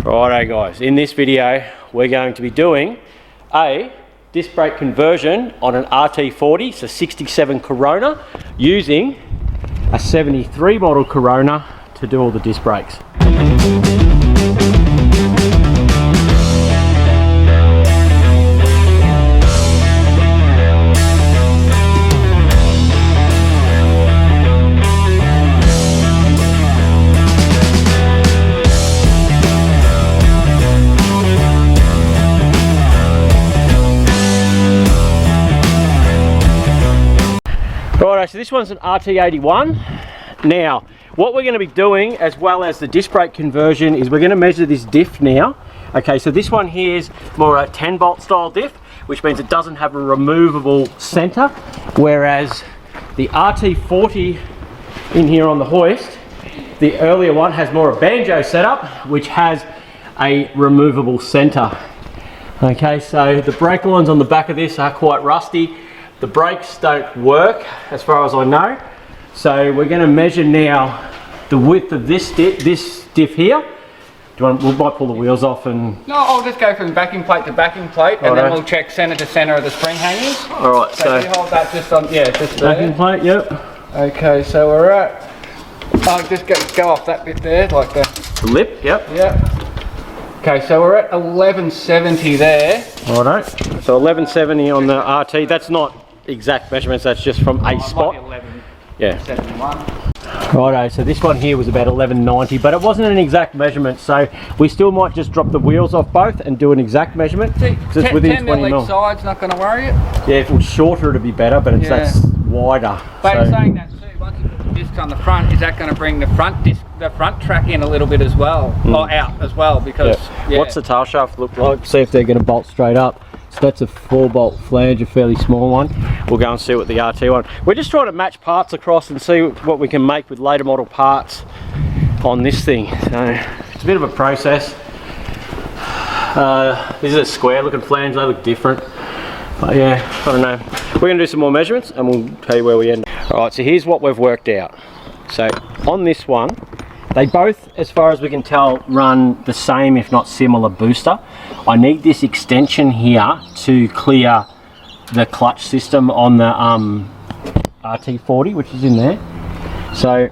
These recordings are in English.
Righto guys, in this video we're going to be doing a disc brake conversion on an rt40, so 67 Corona, using a 73 model Corona to do all the disc brakes. Righto, so this one's an rt81. Now, what we're going to be doing, as well as the disc brake conversion, is we're going to measure this diff now. Okay, so this one here is more a 10 bolt style diff, which means it doesn't have a removable center, whereas the rt40 in here on the hoist, the earlier one, has more a banjo setup, which has a removable center. Okay, so the brake lines on the back of this are quite rusty. The brakes don't work as far as I know, so we're going to measure now the width of this diff here. Do you want? We might pull the wheels off and. No, I'll just go from backing plate to backing plate, and then we'll check centre to centre of the spring hangers. All right. So you hold that just on, yeah, just there. Backing plate, yep. Okay, so we're at. I'll just go off that bit there, like the lip. Yep. Yep. Okay, so we're at 1170 there. Righto. So 1170 on the RT. That's not exact measurements, that's just from a spot. 1171. Righto, so this one here was about 1190, but it wasn't an exact measurement, so we still might just drop the wheels off both and do an exact measurement. See, it's within 10 20 mil mil. each side's not going to worry it. Yeah, if it was shorter it'd be better, but it's that's wider. But in saying that too, once you put the discs on the front, is that going to bring the front disc, the front track in a little bit as well, or out as well? Because what's the tail shaft look like? See if they're going to bolt straight up. So that's a 4-bolt flange, a fairly small one. We'll go and see what the RT one. We're just trying to match parts across and see what we can make with later model parts on this thing. So it's a bit of a process. This is a square looking flange, they look different. But yeah, I don't know. We're going to do some more measurements and we'll tell you where we end. Alright, so here's what we've worked out. So on this one, they both, as far as we can tell, run the same if not similar booster. I need this extension here to clear the clutch system on the rt40, which is in there. So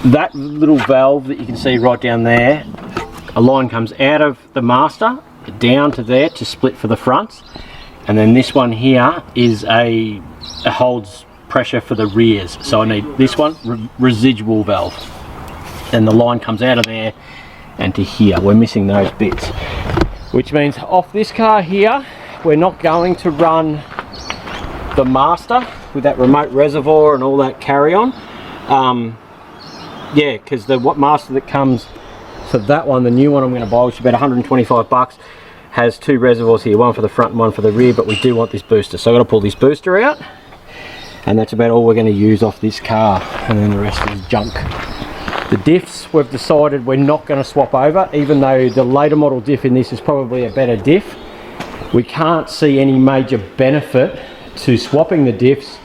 that little valve that you can see right down there, a line comes out of the master down to there to split for the fronts, and then this one here is it holds pressure for the rears. So I need this one, residual valve, and the line comes out of there and to here. We're missing those bits, which means off this car here we're not going to run the master with that remote reservoir and all that carry on. Yeah, because the master that comes for that one, the new one I'm going to buy, which is about 125 bucks, has 2 reservoirs here, one for the front and one for the rear, but we do want this booster, so I've got to pull this booster out, and that's about all we're going to use off this car, and then the rest is junk. The diffs, we've decided we're not going to swap over, even though the later model diff in this is probably a better diff. We can't see any major benefit to swapping the diffs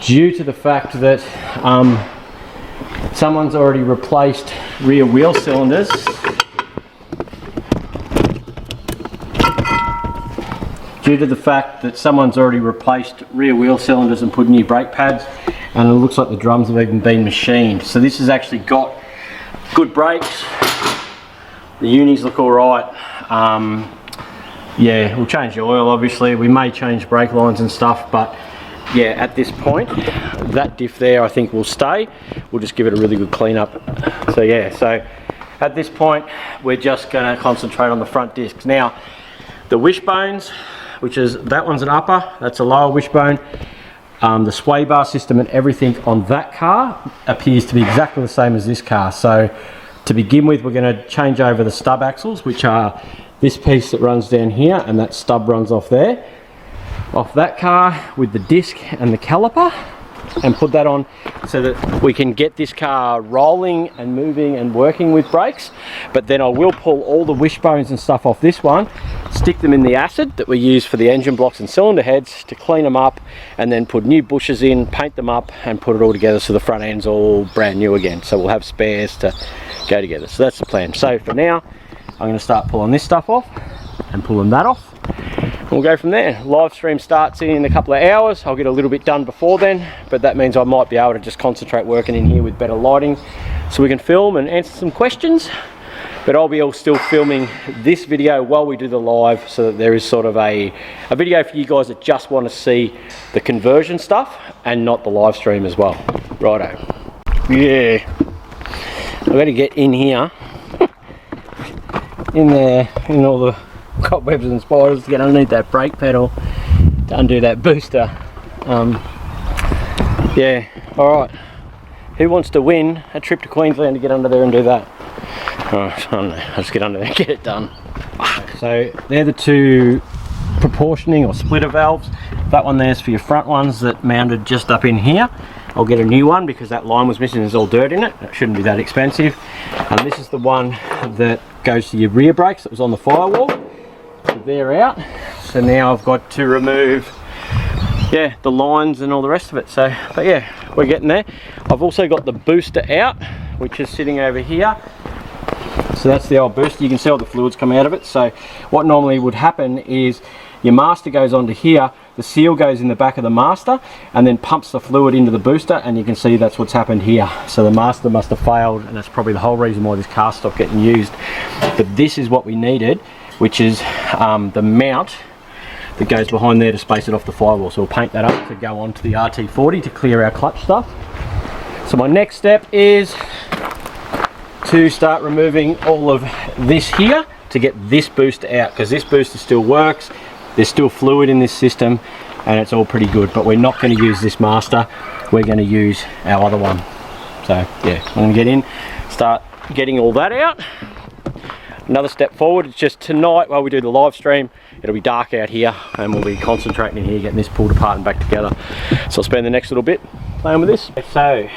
due to the fact that someone's already replaced rear wheel cylinders. Due to the fact that someone's already replaced rear wheel cylinders and put new brake pads, and it looks like the drums have even been machined. So this has actually got good brakes. The unis look all right. Yeah, we'll change the oil obviously. We may change brake lines and stuff, but yeah, at this point, that diff there I think will stay. We'll just give it a really good clean up. So yeah, so at this point, we're just gonna concentrate on the front discs. Now, the wishbones, which is, that one's an upper, that's a lower wishbone. The sway bar system and everything on that car appears to be exactly the same as this car. So to begin with, we're going to change over the stub axles, which are this piece that runs down here, and that stub runs off there, off that car, with the disc and the caliper, and put that on so that we can get this car rolling and moving and working with brakes. But then I will pull all the wishbones and stuff off this one, stick them in the acid that we use for the engine blocks and cylinder heads to clean them up, and then put new bushes in, paint them up and put it all together so the front end's all brand new again. So we'll have spares to go together. So that's the plan. So for now, I'm going to start pulling this stuff off and pulling that off. We'll go from there. Live stream starts in a couple of hours. I'll get a little bit done before then, but that means I might be able to just concentrate working in here with better lighting so we can film and answer some questions. But I'll be still filming this video while we do the live, so that there is sort of a video for you guys that just want to see the conversion stuff and not the live stream as well. Righto. Yeah. I've got to get in here, in there, in all the cobwebs and spiders to get underneath that brake pedal to undo that booster. Yeah, alright. Who wants to win a trip to Queensland to get under there and do that? Oh, I don't know, I'll just get under there and get it done. So they're the two proportioning or splitter valves. That one there's for your front ones that mounted just up in here. I'll get a new one because that line was missing. There's all dirt in it. It shouldn't be that expensive. And this is the one that goes to your rear brakes that was on the firewall. So they're out. So now I've got to remove, yeah, the lines and all the rest of it. So, but yeah, we're getting there. I've also got the booster out, which is sitting over here. So that's the old booster. You can see all the fluids come out of it. So what normally would happen is your master goes onto here, the seal goes in the back of the master and then pumps the fluid into the booster, and you can see that's what's happened here. So the master must have failed, and that's probably the whole reason why this car stopped getting used. But this is what we needed, which is the mount that goes behind there to space it off the firewall. So we'll paint that up to go onto the rt40 to clear our clutch stuff. So my next step is to start removing all of this here to get this booster out, because this booster still works. There's still fluid in this system and it's all pretty good, but we're not going to use this master. We're going to use our other one. So yeah, I'm going to get in, start getting all that out. Another step forward, it's just tonight while we do the live stream, it'll be dark out here and we'll be concentrating in here getting this pulled apart and back together. So I'll spend the next little bit playing with this. So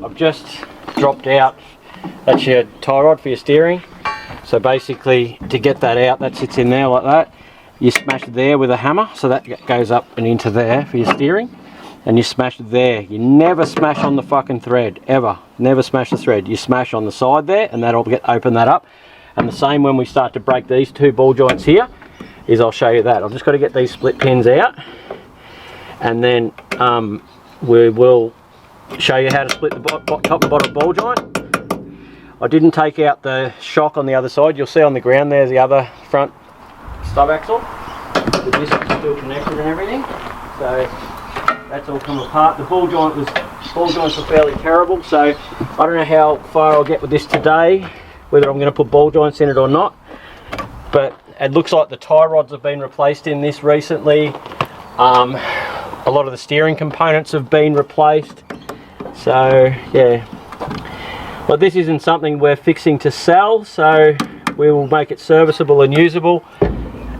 I've just dropped out, that's your tie rod for your steering. So basically to get that out, that sits in there like that. You smash it there with a hammer, so that goes up and into there for your steering, and you smash it there. You never smash on the fucking thread, ever. Never smash the thread. You smash on the side there and that'll open that up. And the same when we start to break these two ball joints here, is I'll show you that. I've just got to get these split pins out, and then we will show you how to split the top and bottom ball joint. I didn't take out the shock on the other side. You'll see on the ground there's the other front stub axle. The disc is still connected and everything. So that's all come apart. The ball joints are fairly terrible, so I don't know how far I'll get with this today, whether I'm going to put ball joints in it or not. But it looks like the tie rods have been replaced in this recently. A lot of the steering components have been replaced. So yeah. But this isn't something we're fixing to sell, so we will make it serviceable and usable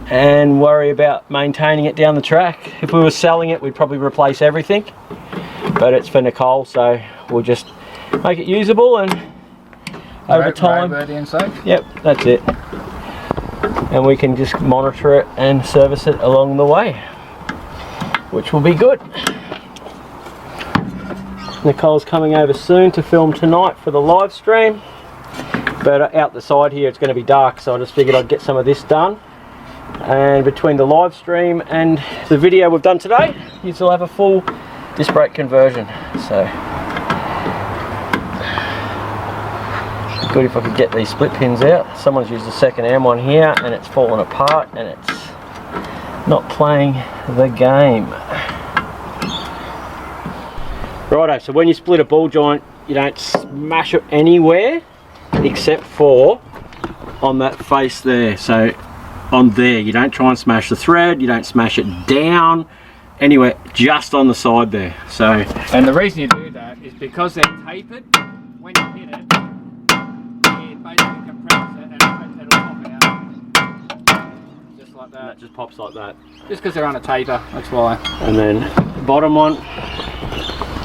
and worry about maintaining it down the track. If we were selling it, we'd probably replace everything, but it's for Nicole, so we'll just make it usable, and over time, and safe. Yep, that's it. And we can just monitor it and service it along the way, which will be good. Nicole's coming over soon to film tonight for the live stream, but out the side here it's going to be dark, so I just figured I'd get some of this done, and between the live stream and the video we've done today, you will have a full disc brake conversion. So good if I could get these split pins out. Someone's used a second hand one here and it's fallen apart and it's not playing the game. Righto, so when you split a ball joint, you don't smash it anywhere except for on that face there. So on there, you don't try and smash the thread, you don't smash it down anywhere, just on the side there. So, and the reason you do that is because they're tapered. When you hit it, it basically compresses it and it'll pop out. Just like that. That just pops like that. Just because they're on a taper, that's why. And then the bottom one.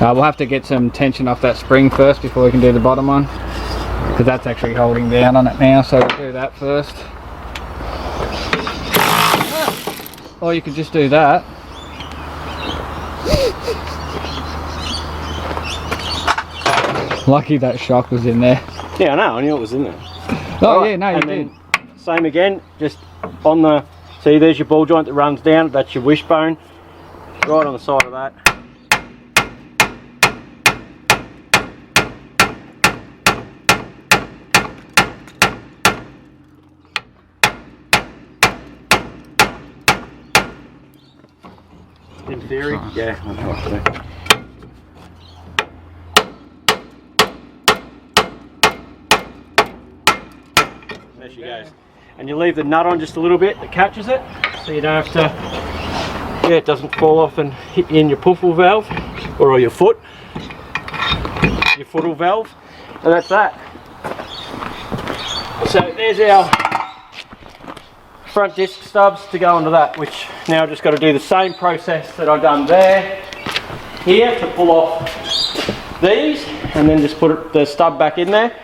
We'll have to get some tension off that spring first before we can do the bottom one, because that's actually holding down on it now, so we'll do that first. Or you could just do that. Lucky that shock was in there. Yeah, I know, I knew it was in there. Oh, Right, yeah, no, you and did. then same again, just on the, see there's your ball joint that runs down, that's your wishbone, right on the side of that. In theory, yeah, I'll try to. There she goes. And you leave the nut on just a little bit that catches it, so you don't have to, yeah, it doesn't fall off and hit in your puffle valve, or your foot, your footle valve, and that's that. So there's our front disc stubs to go onto that, which now I've just got to do the same process that I've done there, here, to pull off these, and then just put the stub back in there.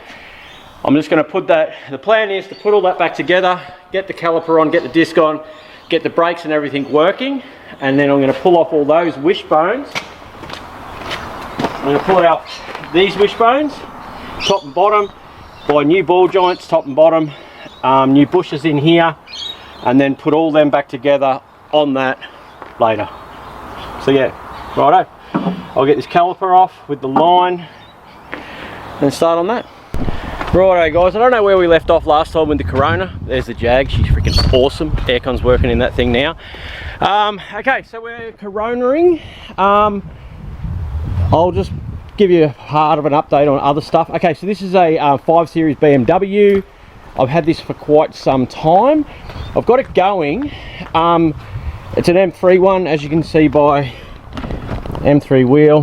I'm just going to put that, the plan is to put all that back together, get the caliper on, get the disc on, get the brakes and everything working, and then I'm going to pull off all those wishbones. I'm going to pull out these wishbones, top and bottom, buy new ball joints, top and bottom, new bushes in here, and then put all them back together on that later. So yeah, righto, I'll get this caliper off with the line and start on that. Righto guys, I don't know where we left off last time with the Corona. There's the Jag, she's freaking awesome. Aircon's working in that thing now. Okay, so we're Coronaing. I'll just give you part of an update on other stuff. Okay, so this is a 5 Series BMW. I've had this for quite some time. I've got it going. It's an M3 one, as you can see by M3 wheel,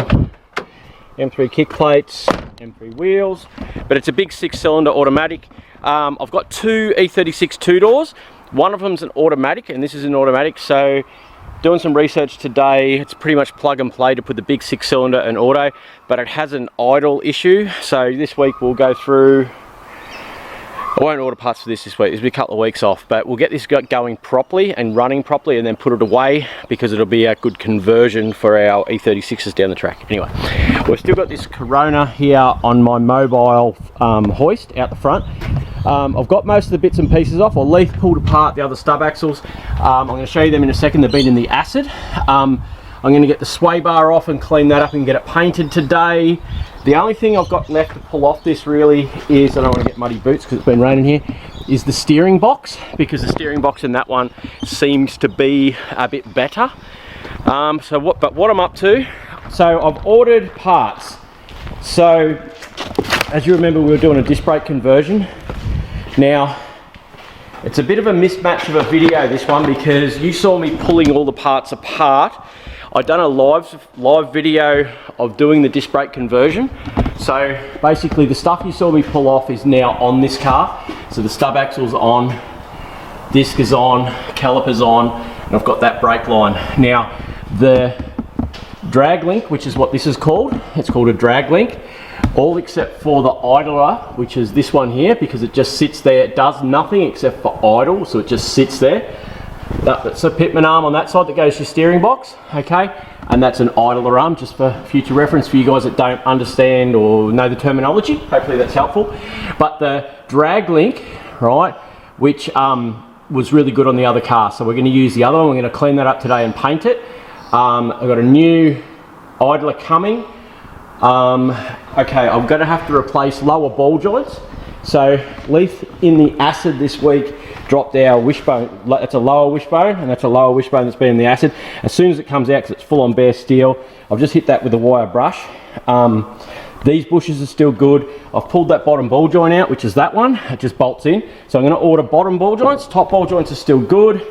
M3 kick plates, M3 wheels, but it's a big 6-cylinder automatic. I've got two E36 2-doors. One of them's an automatic, and this is an automatic, so doing some research today, it's pretty much plug and play to put the big 6-cylinder and auto, but it has an idle issue. So this week we'll go through, I won't order parts for this week, there's been a couple of weeks off, but we'll get this going properly and running properly and then put it away, because it'll be a good conversion for our E36s down the track. Anyway, we've still got this Corona here on my mobile hoist out the front. I've got most of the bits and pieces off. I'll leave pulled apart the other stub axles. I'm going to show you them in a second. They've been in the acid. I'm going to get the sway bar off and clean that up and get it painted today. The only thing I've got left to pull off this really is, I don't want to get muddy boots because it's been raining here, is the steering box, because the steering box in that one seems to be a bit better. But what I'm up to, so I've ordered parts. So as you remember, we were doing a disc brake conversion. Now it's a bit of a mismatch of a video, this one, because you saw me pulling all the parts apart. I've done a live video of doing the disc brake conversion. So basically the stuff you saw me pull off is now on this car. So the stub axle's on, disc is on, caliper's on, and I've got that brake line. Now the drag link, which is what this is called, it's called a drag link, all except for the idler, which is this one here, because it just sits there. It does nothing except for idle, so it just sits there. That's a pitman arm on that side that goes to your steering box, okay? And that's an idler arm, just for future reference for you guys that don't understand or know the terminology. Hopefully that's helpful. But the drag link, right, which was really good on the other car, so we're going to use the other one. We're going to clean that up today and paint it. I've got a new idler coming. Okay, I'm going to have to replace lower ball joints. So Leith in the acid this week dropped our wishbone. That's a lower wishbone, and that's a lower wishbone that's been in the acid. As soon as it comes out, because it's full on bare steel, I've just hit that with a wire brush. These bushes are still good. I've pulled that bottom ball joint out, which is that one. It just bolts in. So I'm going to order bottom ball joints. Top ball joints are still good.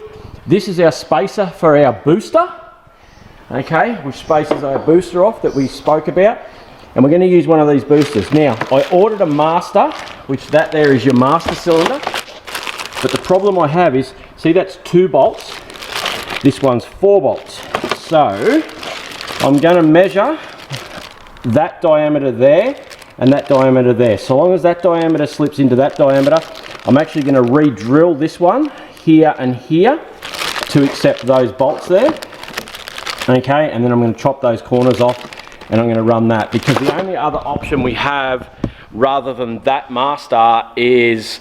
This is our spacer for our booster. Okay, which spaces our booster off that we spoke about. And we're going to use one of these boosters. Now, I ordered a master, which that there is your master cylinder. But the problem I have is, see, that's 2 bolts. This one's 4 bolts. So I'm going to measure that diameter there and that diameter there. So long as that diameter slips into that diameter, I'm actually going to re-drill this one here and here to accept those bolts there. Okay, and then I'm going to chop those corners off, and I'm going to run that, because the only other option we have rather than that master is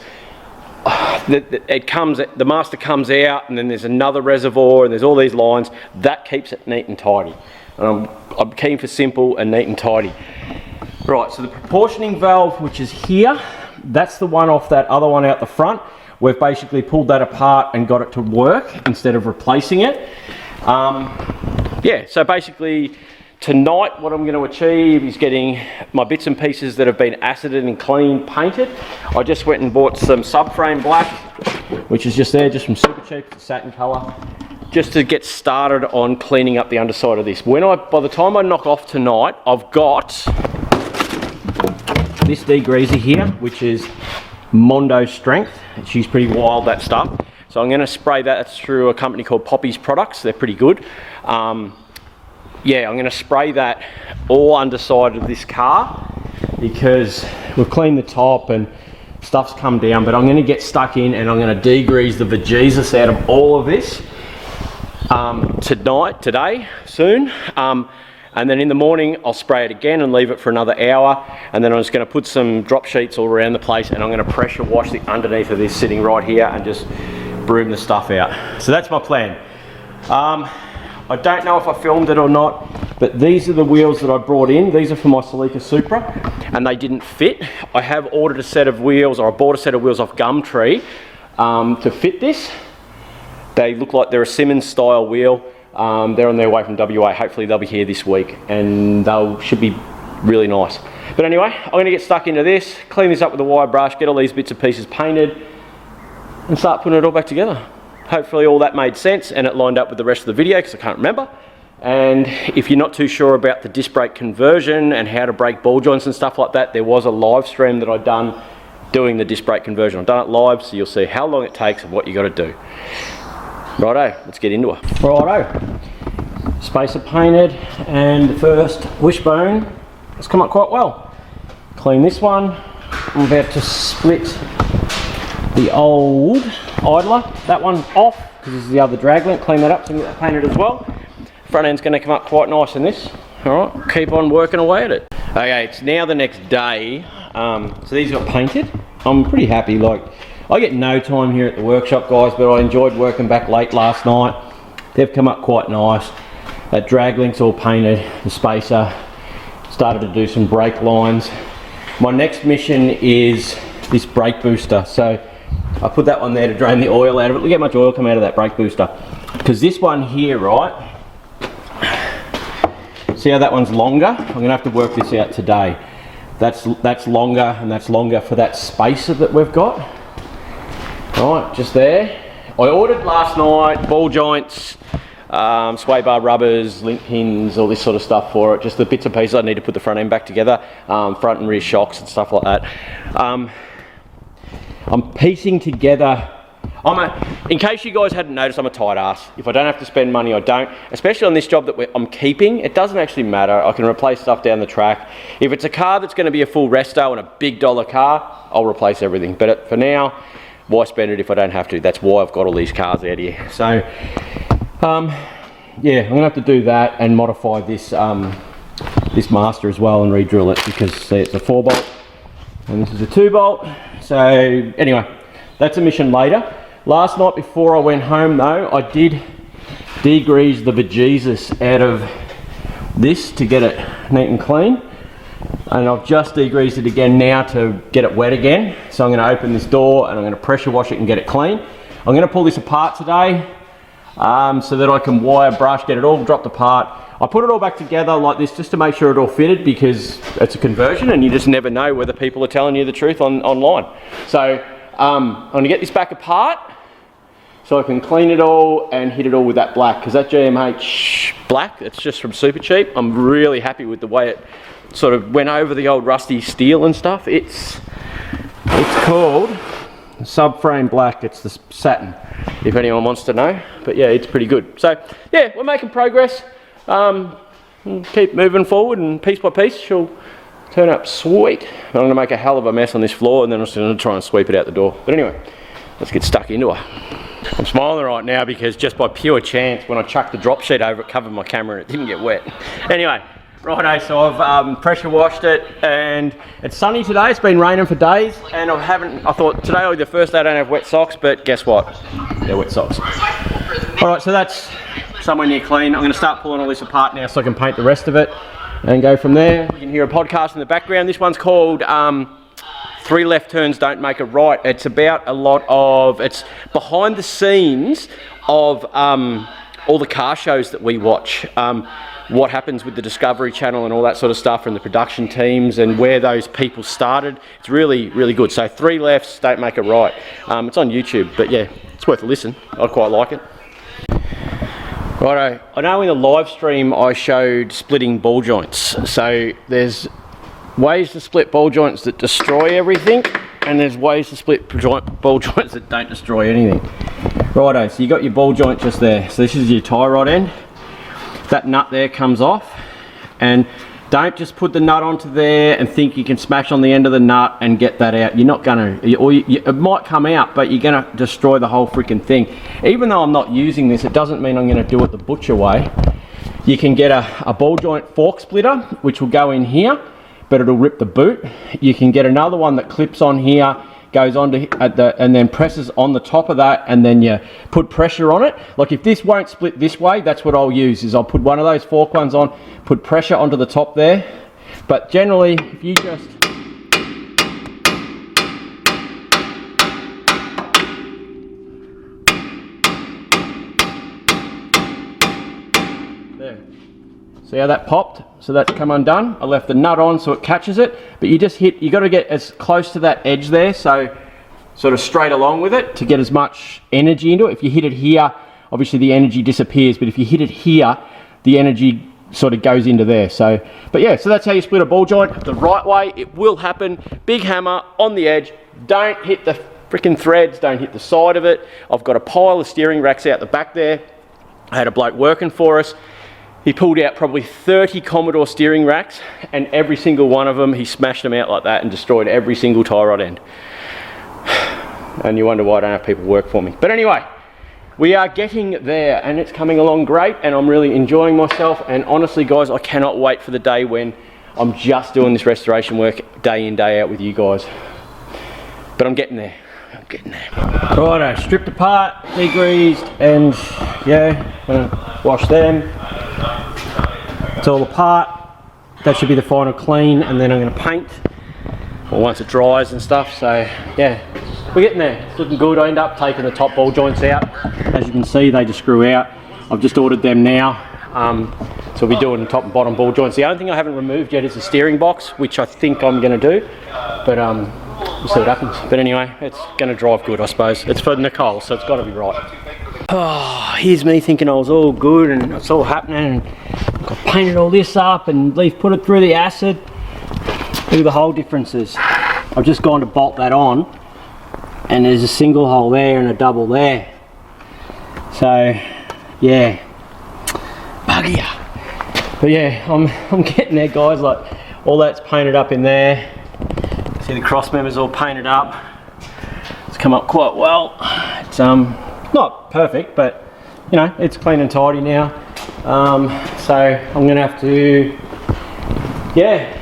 the master comes out and then there's another reservoir and there's all these lines. That keeps it neat and tidy. And I'm keen for simple and neat and tidy. Right, so the proportioning valve, which is here, that's the one off that other one out the front. We've basically pulled that apart and got it to work instead of replacing it. Yeah, so basically tonight what I'm going to achieve is getting my bits and pieces that have been acided and cleaned painted. I just went and bought some subframe black, which is just there, just from Super Cheap, it's a satin colour, just to get started on cleaning up the underside of this. By the time I knock off tonight, I've got this degreaser here, which is Mondo Strength. She's pretty wild, that stuff. So I'm going to spray that through a company called Poppy's Products. They're pretty good. Yeah, I'm going to spray that all underside of this car because we've cleaned the top and stuff's come down, but I'm going to get stuck in and I'm going to degrease the bejesus out of all of this today, soon. And then in the morning I'll spray it again and leave it for another hour, and then I'm just going to put some drop sheets all around the place and I'm going to pressure wash the underneath of this sitting right here and just broom the stuff out. So that's my plan. I don't know if I filmed it or not, but these are the wheels that I brought in. These are for my Celica Supra and they didn't fit. I have ordered a set of wheels, or I bought a set of wheels off Gumtree to fit this. They look like they're a Simmons style wheel. They're on their way from WA. Hopefully they'll be here this week and they should be really nice. But anyway, I'm going to get stuck into this, clean this up with a wire brush, get all these bits and pieces painted and start putting it all back together. Hopefully all that made sense and it lined up with the rest of the video because I can't remember. And if you're not too sure about the disc brake conversion and how to break ball joints and stuff like that, there was a live stream that I'd done doing the disc brake conversion. I've done it live, so you'll see how long it takes and what you got to do. Righto, let's get into it. Righto, spacer painted and the first wishbone has come up quite well. Clean this one. I'm about to split the old idler, that one off because this is the other drag link. Clean that up so I can get that painted as well. Front end's going to come up quite nice in this. Alright, keep on working away at it. Okay, it's now the next day. So these got painted. I'm pretty happy. Like, I get no time here at the workshop, guys, but I enjoyed working back late last night. They've come up quite nice. That drag link's all painted, the spacer. Started to do some brake lines. My next mission is this brake booster. So I put that one there to drain the oil out of it. Look how much oil come out of that brake booster. Because this one here, right, see how that one's longer? I'm going to have to work this out today. That's longer and that's longer for that spacer that we've got. Right, just there. I ordered last night ball joints, sway bar rubbers, link pins, all this sort of stuff for it. Just the bits and pieces I need to put the front end back together, front and rear shocks and stuff like that. I'm piecing together. In case you guys hadn't noticed, I'm a tight ass. If I don't have to spend money, I don't. Especially on this job that I'm keeping, it doesn't actually matter. I can replace stuff down the track. If it's a car that's going to be a full resto and a big dollar car, I'll replace everything. But for now, why spend it if I don't have to? That's why I've got all these cars out here. So, yeah, I'm going to have to do that and modify this this master as well and re-drill it because see, it's a 4-bolt and this is a 2-bolt. So anyway, that's a mission later. Last night before I went home though, I did degrease the bejesus out of this to get it neat and clean. And I've just degreased it again now to get it wet again. So I'm going to open this door and I'm going to pressure wash it and get it clean. I'm going to pull this apart today so that I can wire brush, get it all dropped apart. I put it all back together like this just to make sure it all fitted because it's a conversion and you just never know whether people are telling you the truth online. So I'm going to get this back apart so I can clean it all and hit it all with that black because that GMH black, it's just from Super Cheap. I'm really happy with the way it sort of went over the old rusty steel and stuff. It's called subframe black. It's the satin, if anyone wants to know. But yeah, it's pretty good. So yeah, we're making progress. Keep moving forward and piece by piece she'll turn up sweet. I'm going to make a hell of a mess on this floor and then I'm just going to try and sweep it out the door. But anyway, let's get stuck into her. I'm smiling right now because just by pure chance when I chucked the drop sheet over it covered my camera and it didn't get wet. Anyway, Righto, so I've pressure washed it, and it's sunny today. It's been raining for days, and I thought today will be the first day I don't have wet socks, but guess what? They're wet socks. Alright, so that's somewhere near clean. I'm going to start pulling all this apart now so I can paint the rest of it and go from there. You can hear a podcast in the background. This one's called 3 Left Turns Don't Make a Right. It's about it's behind the scenes of all the car shows that we watch. What happens with the Discovery Channel and all that sort of stuff, and the production teams and where those people started. It's really, really good. So 3 lefts don't make a right. It's on YouTube, but yeah, it's worth a listen. I quite like it. Righto, I know in the live stream I showed splitting ball joints. So there's ways to split ball joints that destroy everything, and there's ways to split ball joints that don't destroy anything. Righto, so you got your ball joint just there. So this is your tie rod end. That nut there comes off, and don't just put the nut onto there and think you can smash on the end of the nut and get that out. You're not gonna, it might come out, but you're gonna destroy the whole freaking thing. Even though I'm not using this, it doesn't mean I'm gonna do it the butcher way. You can get a ball joint fork splitter, which will go in here, but it'll rip the boot. You can get another one that clips on here, goes on to and then presses on the top of that, and then you put pressure on it. Like if this won't split this way, that's what I'll use, is I'll put one of those fork ones on, put pressure onto the top there. But generally, if you just there. See how that popped? So that's come undone. I left the nut on so it catches it, but you just hit, you got to get as close to that edge there, so sort of straight along with it to get as much energy into it. If you hit it here, obviously the energy disappears, but if you hit it here, the energy sort of goes into there. So, but yeah, so that's how you split a ball joint the right way. It will happen. Big hammer on the edge. Don't hit the freaking threads, don't hit the side of it. I've got a pile of steering racks out the back there. I had a bloke working for us. He pulled out probably 30 Commodore steering racks, and every single one of them, he smashed them out like that and destroyed every single tie rod end. And you wonder why I don't have people work for me. But anyway, we are getting there, and it's coming along great, and I'm really enjoying myself. And honestly, guys, I cannot wait for the day when I'm just doing this restoration work day in, day out with you guys. But I'm getting there. I'm getting there. Righto, stripped apart, degreased, and yeah, gonna wash them. It's all apart. That should be the final clean, and then I'm going to paint, or once it dries and stuff. So yeah, we're getting there. It's looking good. I end up taking the top ball joints out. As you can see, they just screw out. I've just ordered them now. So we'll be doing the top and bottom ball joints. The only thing I haven't removed yet is the steering box, which I think I'm going to do, but we'll see what happens. But anyway, it's going to drive good, I suppose. It's for Nicole, so it's got to be right. Oh, here's me thinking I was all good and it's all happening, and I painted all this up and put it through the acid. Look at the hole differences. I've just gone to bolt that on, and there's a single hole there and a double there. So yeah, bugger. But yeah, I'm getting there, guys. Like, all that's painted up in there. See the cross members all painted up. It's come up quite well. It's not perfect, but you know, it's clean and tidy now. So I'm gonna have to, yeah,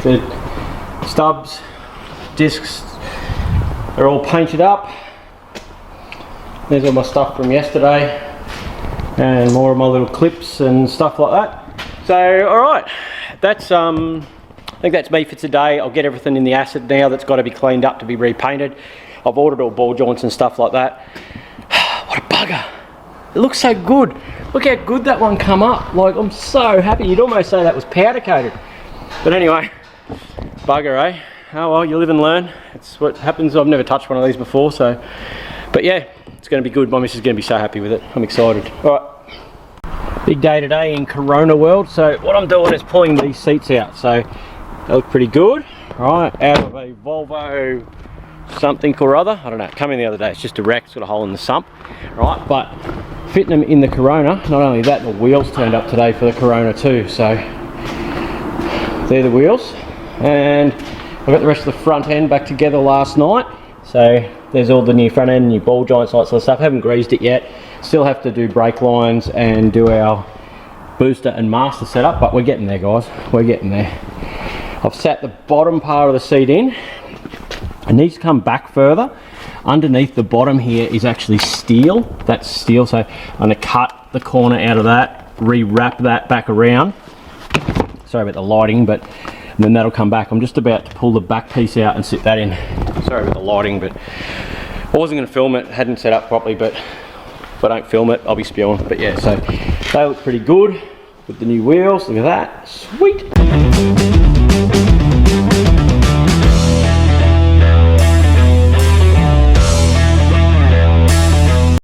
the stubs, discs, they're all painted up. There's all my stuff from yesterday, and more of my little clips and stuff like that. So all right, that's I think that's me for today. I'll get everything in the acid now. That's got to be cleaned up to be repainted. I've ordered all ball joints and stuff like that. What a bugger. It looks so good. Look how good that one come up. Like, I'm so happy. You'd almost say that was powder coated. But anyway, bugger, eh? Oh well, you live and learn. It's what happens. I've never touched one of these before, so. But yeah, it's going to be good. My missus is going to be so happy with it. I'm excited. All right. Big day today in Corona world. So what I'm doing is pulling these seats out. So they look pretty good. All right, out of a Volvo something or other, I don't know, come in the other day, it's just a wreck, it's got a hole in the sump, right? But fitting them in the Corona, not only that, the wheels turned up today for the Corona too, so they're the wheels, and I got the rest of the front end back together last night, so there's all the new front end, new ball joints, all that sort of stuff. I haven't greased it yet, still have to do brake lines and do our booster and master setup, but we're getting there, guys. We're getting there. I've sat the bottom part of the seat in. It needs to come back further. Underneath the bottom here is actually steel. That's steel, so I'm going to cut the corner out of that, re-wrap that back around. Sorry about the lighting, but then that'll come back. I'm just about to pull the back piece out and sit that in. Sorry about the lighting, but I wasn't going to film it. Hadn't set up properly, but if I don't film it, I'll be spewing. But yeah, so they look pretty good with the new wheels. Look at that, sweet.